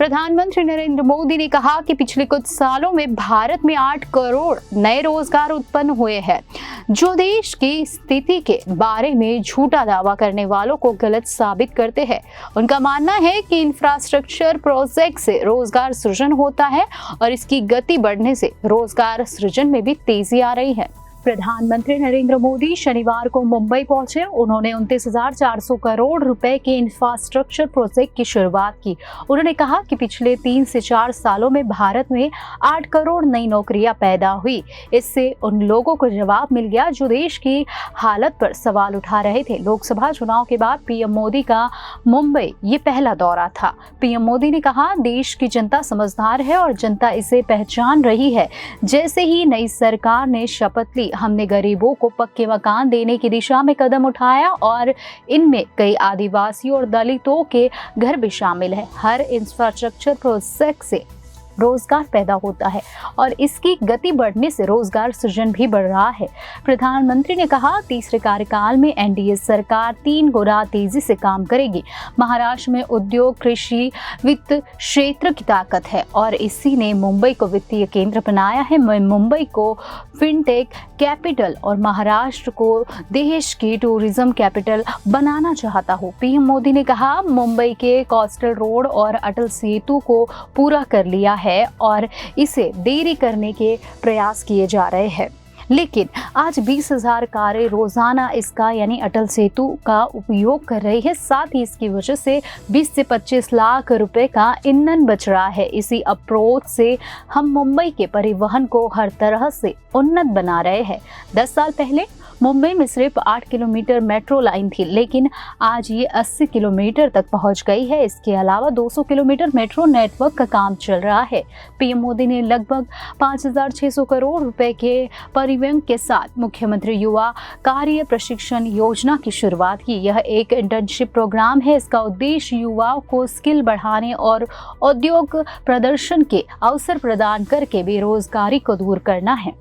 प्रधानमंत्री नरेंद्र मोदी ने कहा कि पिछले कुछ सालों में भारत में 8 करोड़ नए रोजगार उत्पन्न हुए हैं, जो देश की स्थिति के बारे में झूठा दावा करने वालों को गलत साबित करते हैं। उनका मानना है कि इंफ्रास्ट्रक्चर प्रोजेक्ट से रोजगार सृजन होता है और इसकी गति बढ़ने से रोजगार सृजन में भी तेजी आ रही है। प्रधानमंत्री नरेंद्र मोदी शनिवार को मुंबई पहुंचे। उन्होंने 29,400 करोड़ रुपए के इंफ्रास्ट्रक्चर प्रोजेक्ट की शुरुआत की। उन्होंने कहा कि पिछले 3 से 4 सालों में भारत में 8 करोड़ नई नौकरियां पैदा हुई। इससे उन लोगों को जवाब मिल गया जो देश की हालत पर सवाल उठा रहे थे। लोकसभा चुनाव के बाद पीएम मोदी का मुंबई ये पहला दौरा था। पीएम मोदी ने कहा, देश की जनता समझदार है और जनता इसे पहचान रही है। जैसे ही नई सरकार ने शपथ ली, हमने गरीबों को पक्के मकान देने की दिशा में कदम उठाया और इनमें कई आदिवासियों और दलितों के घर भी शामिल है। हर इंफ्रास्ट्रक्चर प्रोजेक्ट से रोजगार पैदा होता है और इसकी गति बढ़ने से रोजगार सृजन भी बढ़ रहा है। प्रधानमंत्री ने कहा, तीसरे कार्यकाल में एनडीए सरकार 3 गुना तेजी से काम करेगी। महाराष्ट्र में उद्योग, कृषि, वित्त क्षेत्र की ताकत है और इसी ने मुंबई को वित्तीय केंद्र बनाया है। मैं मुंबई को फिनटेक कैपिटल और महाराष्ट्र को देश की टूरिज्म कैपिटल बनाना चाहता हूँ। पीएम मोदी ने कहा, मुंबई के कोस्टल रोड और अटल सेतु को पूरा कर लिया है और इसे देरी करने के प्रयास किए जा रहे हैं, लेकिन आज 20,000 कारें रोजाना इसका यानी अटल सेतु का उपयोग कर रही है। साथ ही इसकी वजह से 20 से 25 लाख रुपए का ईंधन बच रहा है। इसी अप्रोच से हम मुंबई के परिवहन को हर तरह से उन्नत बना रहे हैं। 10 साल पहले मुंबई में सिर्फ 8 किलोमीटर मेट्रो लाइन थी, लेकिन आज ये 80 किलोमीटर तक पहुंच गई है। इसके अलावा 200 किलोमीटर मेट्रो नेटवर्क का काम चल रहा है। पीएम मोदी ने लगभग 5,600 करोड़ रुपए के परिव्यय के साथ मुख्यमंत्री युवा कार्य प्रशिक्षण योजना की शुरुआत की। यह एक इंटर्नशिप प्रोग्राम है। इसका उद्देश्य युवाओं को स्किल बढ़ाने और उद्योग प्रदर्शन के अवसर प्रदान करके बेरोजगारी को दूर करना है।